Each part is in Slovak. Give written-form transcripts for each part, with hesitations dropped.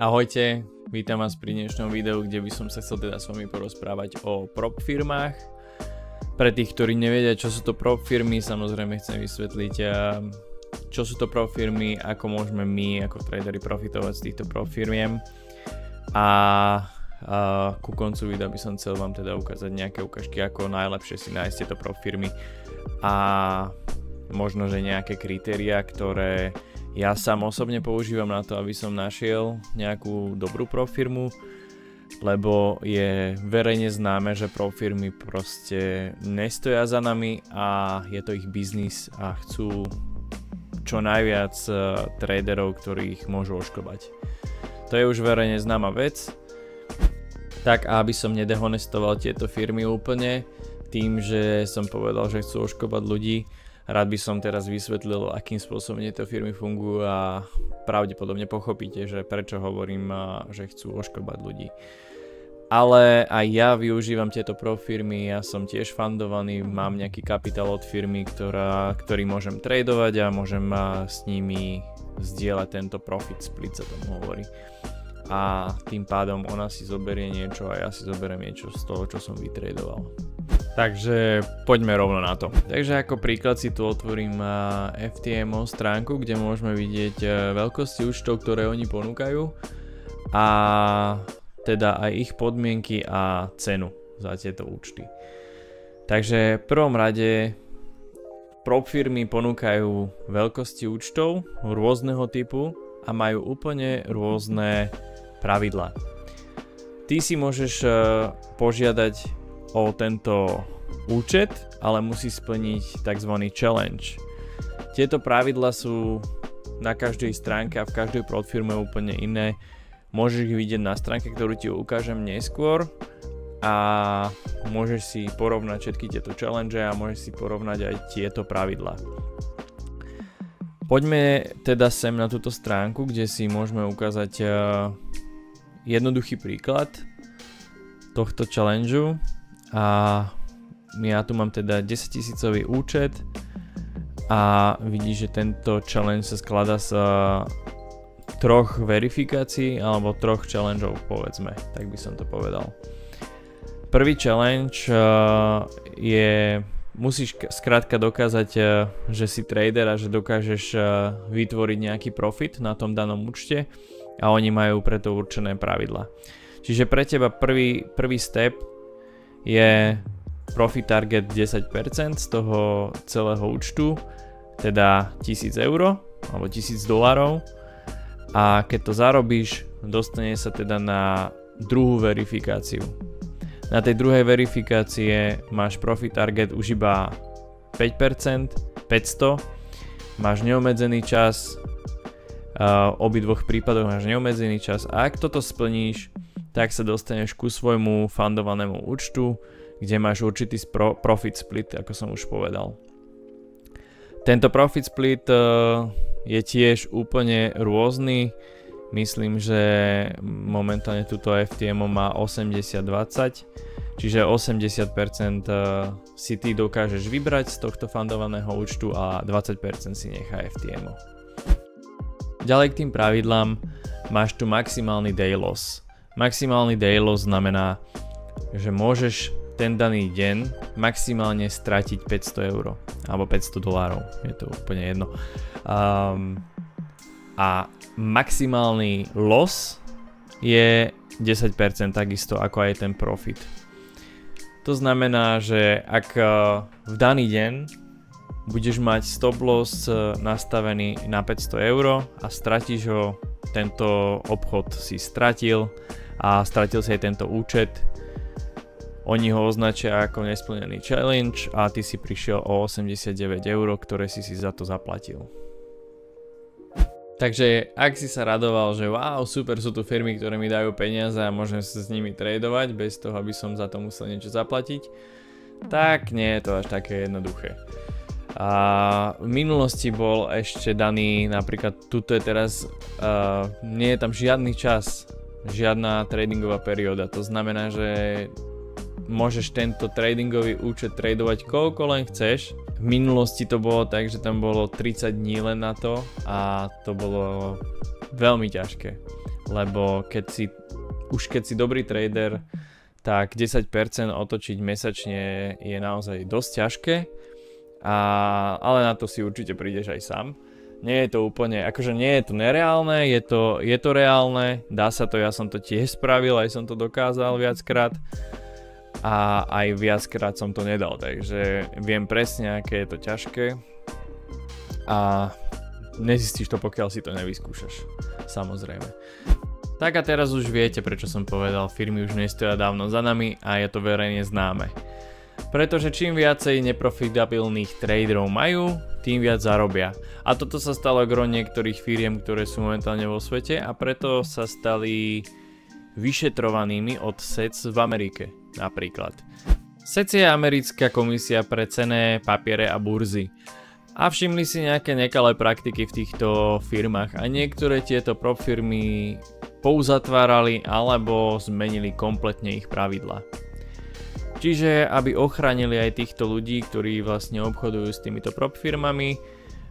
Ahojte, vítam vás pri dnešnom videu, kde by som sa chcel teda s vami porozprávať o prop firmách. Pre tých, ktorí nevedia, čo sú to prop firmy, samozrejme chcem vysvetliť, čo sú to prop firmy, ako môžeme my ako traderi profitovať z týchto prop firmiem. A ku koncu videa by som chcel vám teda ukázať nejaké ukážky, ako najlepšie si nájsť tieto prop firmy a možno, že nejaké kritériá, ktoré ja sám osobne používam na to, aby som našiel nejakú dobrú prop firmu, lebo je verejne známe, že prop firmy proste nestoja za nami a je to ich biznis a chcú čo najviac traderov, ktorých môžu ošklbať. To je už verejne známa vec. Tak aby som nedehonestoval tieto firmy úplne tým, že som povedal, že chcú ošklbať ľudí, rád by som teraz vysvetlil, akým spôsobom tieto firmy fungujú a pravdepodobne pochopíte, že prečo hovorím, že chcú ošklbať ľudí. Ale aj ja využívam tieto prop firmy, ja som tiež fundovaný, mám nejaký kapitál od firmy, ktorý môžem tradovať a môžem s nimi zdieľať tento profit split, sa tomu hovorí. A tým pádom ona si zoberie niečo a ja si zoberiem niečo z toho, čo som vytradoval. Takže poďme rovno na to. Takže ako príklad si tu otvorím FTMO stránku, kde môžeme vidieť veľkosti účtov, ktoré oni ponúkajú a teda aj ich podmienky a cenu za tieto účty. Takže v prvom rade prop firmy ponúkajú veľkosti účtov rôzneho typu a majú úplne rôzne pravidlá. Ty si môžeš požiadať o tento účet, ale musí splniť tzv. Challenge. Tieto pravidlá sú na každej stránke a v každej prop firme úplne iné. Môžeš ich vidieť na stránke, ktorú ti ukážem neskôr a môžeš si porovnať všetky tieto challenge a môžeš si porovnať aj tieto pravidlá. Poďme teda sem na túto stránku, kde si môžeme ukázať jednoduchý príklad tohto challengeu. A ja tu mám teda 10 000 účet a vidíš, že tento challenge sa skladá z troch verifikácií alebo troch challengeov, povedzme, tak by som to povedal. Prvý challenge musíš skrátka dokázať, že si trader a že dokážeš vytvoriť nejaký profit na tom danom účte a oni majú preto určené pravidlá. Čiže pre teba prvý step je profit target 10% z toho celého účtu, teda 1000 eur alebo $1000 a keď to zarobíš, dostane sa teda na druhú verifikáciu. Na tej druhej verifikácie máš profit target už iba 5%, 500, máš neobmedzený čas, v obidvoch prípadoch máš neobmedzený čas a ak toto splníš, tak sa dostaneš ku svojmu fundovanému účtu, kde máš určitý profit split, ako som už povedal. Tento profit split je tiež úplne rôzny. Myslím, že momentálne túto FTMO má 80-20, čiže 80% si ty dokážeš vybrať z tohto fundovaného účtu a 20% si nechá FTMO. Ďalej k tým pravidlám máš tu maximálny day loss. Maximálny day loss znamená, že môžeš ten daný deň maximálne stratiť 500 eur alebo $500, je to úplne jedno. A maximálny loss je 10% takisto ako aj ten profit. To znamená, že ak v daný deň budeš mať stop loss nastavený na 500 eur a stratíš ho, tento obchod si stratil a stratil si aj tento účet, oni ho označia ako nesplnený challenge a ty si prišiel o 89 eur, ktoré si za to zaplatil. Takže ak si sa radoval, že wow, super, sú tu firmy, ktoré mi dajú peniaze a môžem sa s nimi tradovať bez toho, aby som za to musel niečo zaplatiť, tak nie je to až také jednoduché. A v minulosti bol ešte daný, napríklad tuto je teraz, nie je tam žiadny čas, žiadna tradingová perióda, to znamená, že môžeš tento tradingový účet tradovať koľko len chceš. V minulosti to bolo tak, že tam bolo 30 dní len na to a to bolo veľmi ťažké. lebo keď si dobrý trader, tak 10% otočiť mesačne je naozaj dosť ťažké, ale na to si určite prídeš aj sám. Nie je to úplne, akože nie je to nereálne, je to reálne, dá sa to, ja som to tiež spravil, aj som to dokázal viackrát a aj viackrát som to nedal, takže viem presne, aké je to ťažké a nezistíš to, pokiaľ si to nevyskúšaš, samozrejme. Tak a teraz už viete, prečo som povedal, firmy už nestoja dávno za nami a je to verejne známe. Pretože čím viacej neprofitabilných traderov majú, tým viac zarobia. A toto sa stalo gro niektorých firiem, ktoré sú momentálne vo svete a preto sa stali vyšetrovanými od SEC v Amerike napríklad. SEC je americká komisia pre cenné papiere a burzy. A všimli si nejaké nekalé praktiky v týchto firmách a niektoré tieto prop firmy pouzatvárali alebo zmenili kompletne ich pravidlá. Čiže aby ochránili aj týchto ľudí, ktorí vlastne obchodujú s týmito prop firmami,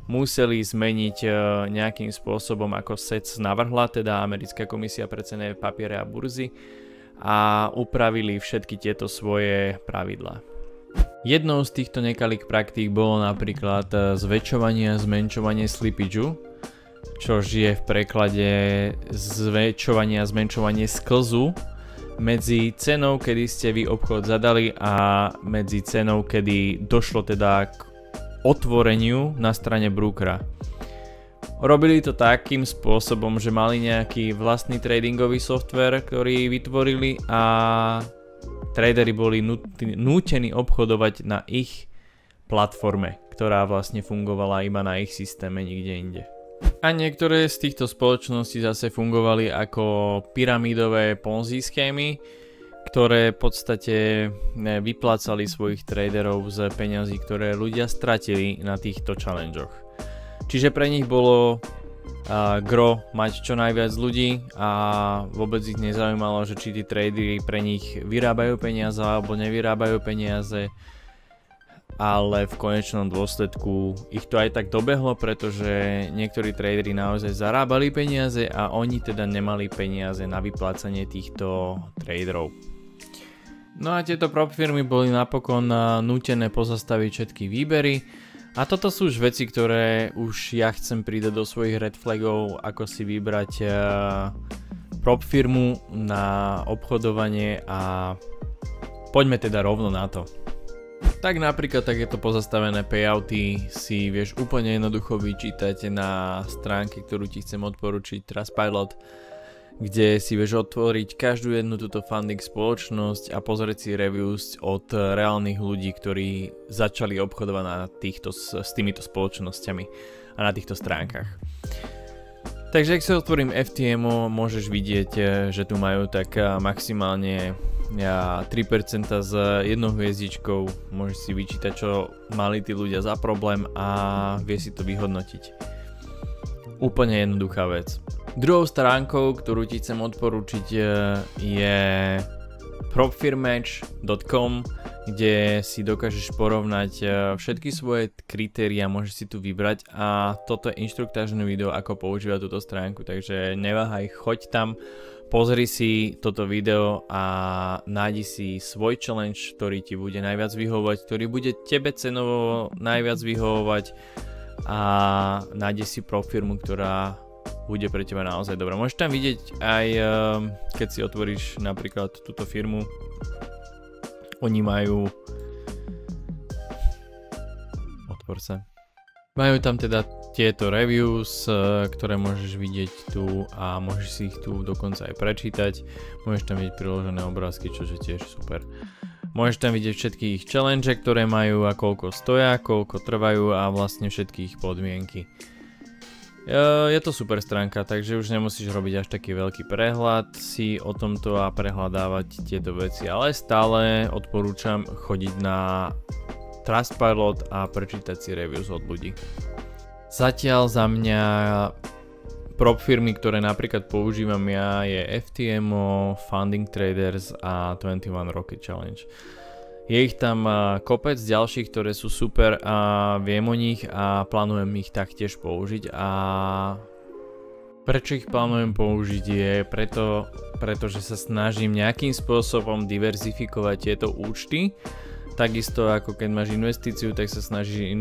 museli zmeniť nejakým spôsobom, ako SEC navrhla, teda Americká komisia pre cenné papiere a burzy, a upravili všetky tieto svoje pravidlá. Jednou z týchto nekalých praktík bolo napríklad zväčšovanie a zmenšovanie slippageu, čo je v preklade zväčšovanie a zmenšovanie sklzu medzi cenou, kedy ste vy obchod zadali a medzi cenou, kedy došlo teda k otvoreniu na strane brokera. Robili to takým spôsobom, že mali nejaký vlastný tradingový software, ktorý vytvorili a traderi boli nútení obchodovať na ich platforme, ktorá vlastne fungovala iba na ich systéme, nikde inde. A niektoré z týchto spoločností zase fungovali ako pyramidové Ponzi schémy, ktoré v podstate vyplácali svojich traderov z peňazí, ktoré ľudia stratili na týchto challengeoch. Čiže pre nich bolo gro mať čo najviac ľudí a vôbec ich nezaujímalo, že či tí tradery pre nich vyrábajú peniaze alebo nevyrábajú peniaze, ale v konečnom dôsledku ich to aj tak dobehlo, pretože niektorí tradery naozaj zarábali peniaze a oni teda nemali peniaze na vyplácanie týchto traderov. No a tieto prop firmy boli napokon nútené pozastaviť všetky výbery a toto sú už veci, ktoré už ja chcem pridať do svojich red flagov, ako si vybrať prop firmu na obchodovanie a poďme teda rovno na to. Tak napríklad takéto pozastavené payouty si vieš úplne jednoducho vyčítať na stránke, ktorú ti chcem odporučiť, Trustpilot, kde si vieš otvoriť každú jednu túto funding spoločnosť a pozrieť si reviews od reálnych ľudí, ktorí začali obchodovať s týmito spoločnosťami a na týchto stránkach. Takže ak si otvorím FTMO, môžeš vidieť, že tu majú tak maximálne 3% s jednou hviezdičkou, môžeš si vyčítať, čo mali tí ľudia za problém a vie si to vyhodnotiť. Úplne jednoduchá vec. Druhou stránkou, ktorú ti chcem odporučiť, je propfirmatch.com, kde si dokážeš porovnať všetky svoje kritériá, môžeš si tu vybrať a toto je inštruktážne video, ako používať túto stránku, takže neváhaj, choď tam, pozri si toto video a nájdi si svoj challenge, ktorý ti bude najviac vyhovovať, ktorý bude tebe cenovo najviac vyhovovať a nájdi si prop firmu, ktorá bude pre teba naozaj dobrá. Môžeš tam vidieť aj, keď si otvoríš napríklad túto firmu, oni majú majú tam teda tieto reviews, ktoré môžeš vidieť tu a môžeš si ich tu dokonca aj prečítať. Môžeš tam vidieť priložené obrázky, čo je tiež super. Môžeš tam vidieť všetky ich challenge, ktoré majú a koľko stoja, koľko trvajú a vlastne všetky ich podmienky. Je to super stránka, takže už nemusíš robiť až taký veľký prehľad si o tomto a prehľadávať tieto veci, ale stále odporúčam chodiť na Trustpilot a prečítať si reviews od ľudí. Zatiaľ za mňa prop firmy, ktoré napríklad používam ja, je FTMO, Funding Traders a 21 Rocket Challenge. Je ich tam kopec ďalších, ktoré sú super a viem o nich a plánujem ich taktiež použiť a Prečo ich plánujem použiť je pretože sa snažím nejakým spôsobom diverzifikovať tieto účty. Takisto ako keď máš investíciu, tak sa snažíš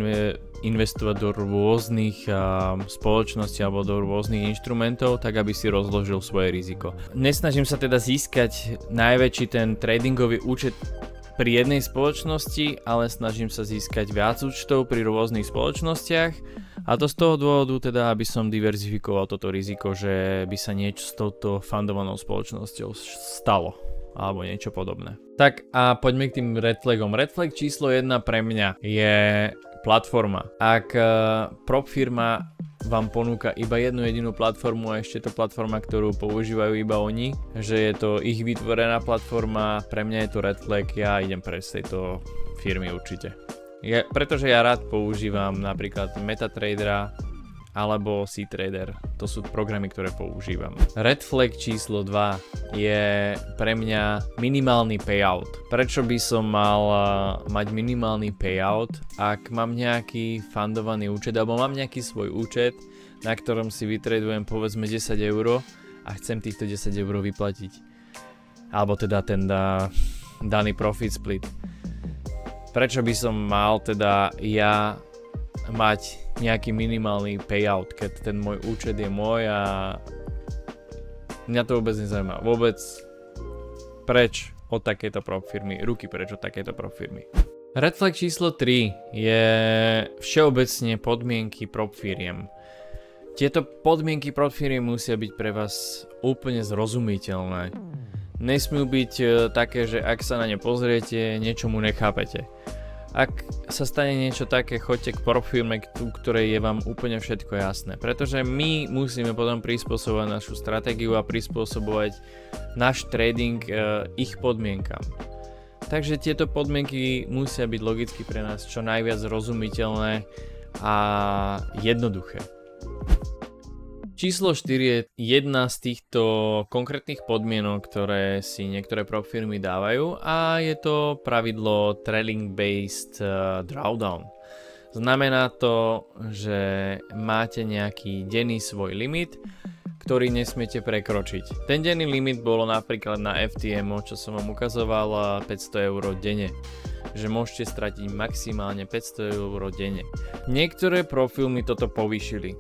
investovať do rôznych spoločností alebo do rôznych inštrumentov, tak aby si rozložil svoje riziko. Nesnažím sa teda získať najväčší ten tradingový účet pri jednej spoločnosti, ale snažím sa získať viac účtov pri rôznych spoločnostiach, a to z toho dôvodu teda, aby som diverzifikoval toto riziko, že by sa niečo s touto fundovanou spoločnosťou stalo alebo niečo podobné. Tak a poďme k tým red flagom. Red flag číslo 1 pre mňa je platforma. Ak prop firma vám ponúka iba jednu jedinú platformu a ešte to platforma, ktorú používajú iba oni, že je to ich vytvorená platforma, pre mňa je to red flag, ja idem prejsť z tejto firmy určite. Pretože ja rád používam napríklad MetaTradera alebo C-Trader, to sú programy, ktoré používam. Red flag číslo 2 je pre mňa minimálny payout. Prečo by som mal mať minimálny payout, ak mám nejaký fundovaný účet alebo mám nejaký svoj účet, na ktorom si vytradujem povedzme 10 € a chcem týchto 10 € vyplatiť. Alebo teda ten daný profit split. Prečo by som mal teda ja mať nejaký minimálny payout, keď ten môj účet je môj a mňa to vôbec nezaujíma. Vôbec preč od takéto prop firmy, ruky preč od takéto prop firmy. Red flag číslo 3 je všeobecne podmienky prop firiem. Tieto podmienky prop firiem musia byť pre vás úplne zrozumiteľné. Nesmú byť také, že ak sa na ne pozriete, niečomu nechápete. Ak sa stane niečo také, choďte k prop firme, ktorej je vám úplne všetko jasné. Pretože my musíme potom prispôsobovať našu stratégiu a prispôsobovať náš trading ich podmienkam. Takže tieto podmienky musia byť logicky pre nás čo najviac zrozumiteľné a jednoduché. Číslo 4 je jedna z týchto konkrétnych podmienok, ktoré si niektoré prop firmy dávajú, a je to pravidlo trailing based drawdown. Znamená to, že máte nejaký denný svoj limit, ktorý nesmiete prekročiť. Ten denný limit bolo napríklad na FTMO, čo som vám ukazoval, 500 € denne. Že môžete stratiť maximálne 500 € denne. Niektoré prop firmy toto povýšili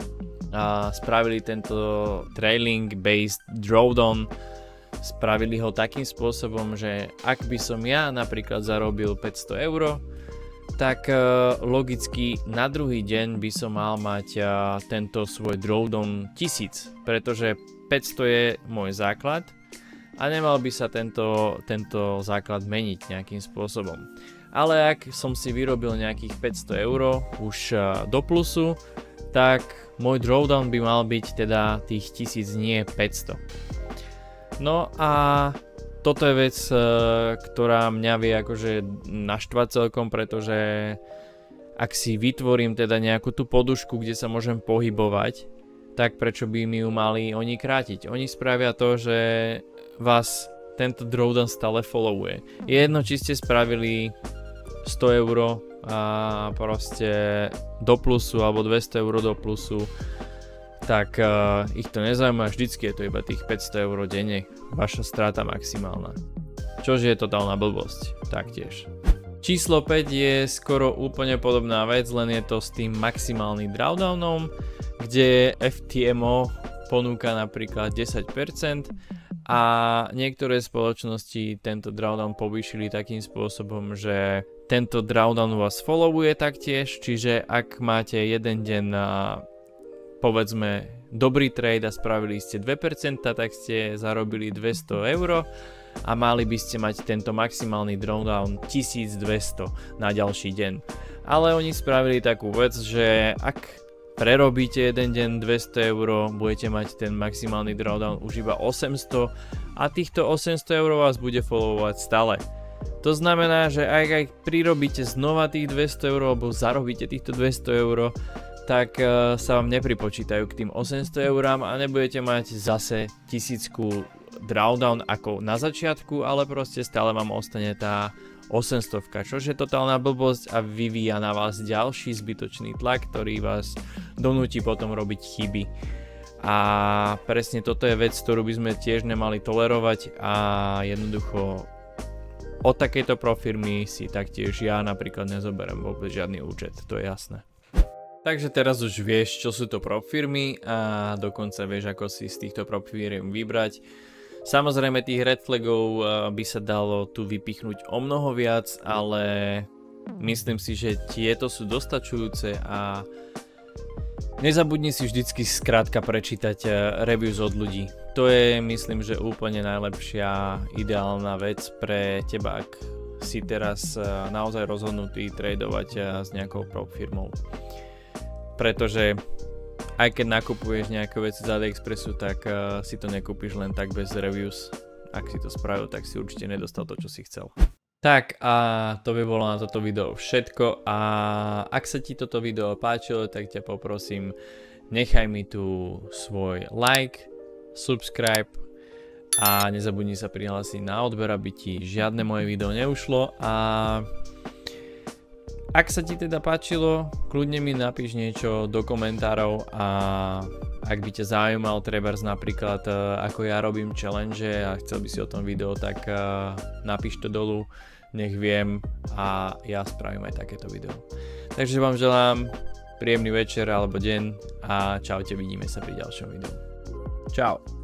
a spravili tento trailing based drawdown, spravili ho takým spôsobom, že ak by som ja napríklad zarobil 500 €, tak logicky na druhý deň by som mal mať tento svoj drawdown 1000, pretože 500 je môj základ a nemal by sa tento základ meniť nejakým spôsobom. Ale ak som si vyrobil nejakých 500 € už do plusu, tak môj drawdown by mal byť teda tých 1000, nie 500. No a toto je vec, ktorá mňa vie akože naštvať celkom, pretože ak si vytvorím teda nejakú tú podušku, kde sa môžem pohybovať, tak prečo by mi ju mali oni krátiť? Oni spravia to, že vás tento drawdown stále followuje. Je jedno, či ste spravili 100 € a proste do plusu alebo 200 € do plusu, tak ich to nezaujíma, vždycky je to iba tých 500 € denne, vaša strata maximálna. Čože je totálna blbosť, taktiež. Číslo 5 je skoro úplne podobná vec, len je to s tým maximálnym drawdownom, kde FTMO ponúka napríklad 10% a niektoré spoločnosti tento drawdown povýšili takým spôsobom, že tento drawdown vás followuje taktiež, čiže ak máte jeden deň na povedzme dobrý trade a spravili ste 2%, tak ste zarobili 200 € a mali by ste mať tento maximálny drawdown 1200 na ďalší deň. Ale oni spravili takú vec, že ak prerobíte jeden deň 200 €, budete mať ten maximálny drawdown už iba 800 a týchto 800 € vás bude followovať stále. To znamená, že ak prirobíte znova tých 200 € alebo zarobíte týchto 200 €, tak sa vám nepripočítajú k tým 800 € a nebudete mať zase 1000 drawdown ako na začiatku, ale proste stále vám ostane tá 800, čo je totálna blbosť a vyvíja na vás ďalší zbytočný tlak, ktorý vás donúti potom robiť chyby. A presne toto je vec, ktorú by sme tiež nemali tolerovať a jednoducho od takejto profirmy si taktiež ja napríklad nezoberiem vôbec žiadny účet, to je jasné. Takže teraz už vieš, čo sú to profirmy a dokonca vieš, ako si z týchto profiriem vybrať. Samozrejme tých red flagov by sa dalo tu vypichnúť o mnoho viac, ale myslím si, že tieto sú dostačujúce a nezabudni si vždycky skrátka prečítať reviews od ľudí. To je, myslím, že úplne najlepšia ideálna vec pre teba, ak si teraz naozaj rozhodnutý tradovať s nejakou prop firmou. Pretože aj keď nakupuješ nejaké veci z AliExpressu, tak si to nekúpiš len tak bez reviews. Ak si to spravil, tak si určite nedostal to, čo si chcel. Tak a to by bolo na toto video všetko a ak sa ti toto video páčilo, tak ťa poprosím, nechaj mi tu svoj like, subscribe a nezabudni sa prihlásiť na odber, aby ti žiadne moje video neušlo a ak sa ti teda páčilo, kľudne mi napíš niečo do komentárov a ak by ťa zaujímal trebárs napríklad ako ja robím challenge a chcel by si o tom video, tak napíš to dolu, nech viem a ja spravím aj takéto video. Takže vám želám príjemný večer alebo deň a čaute, vidíme sa pri ďalšom videu. Čau.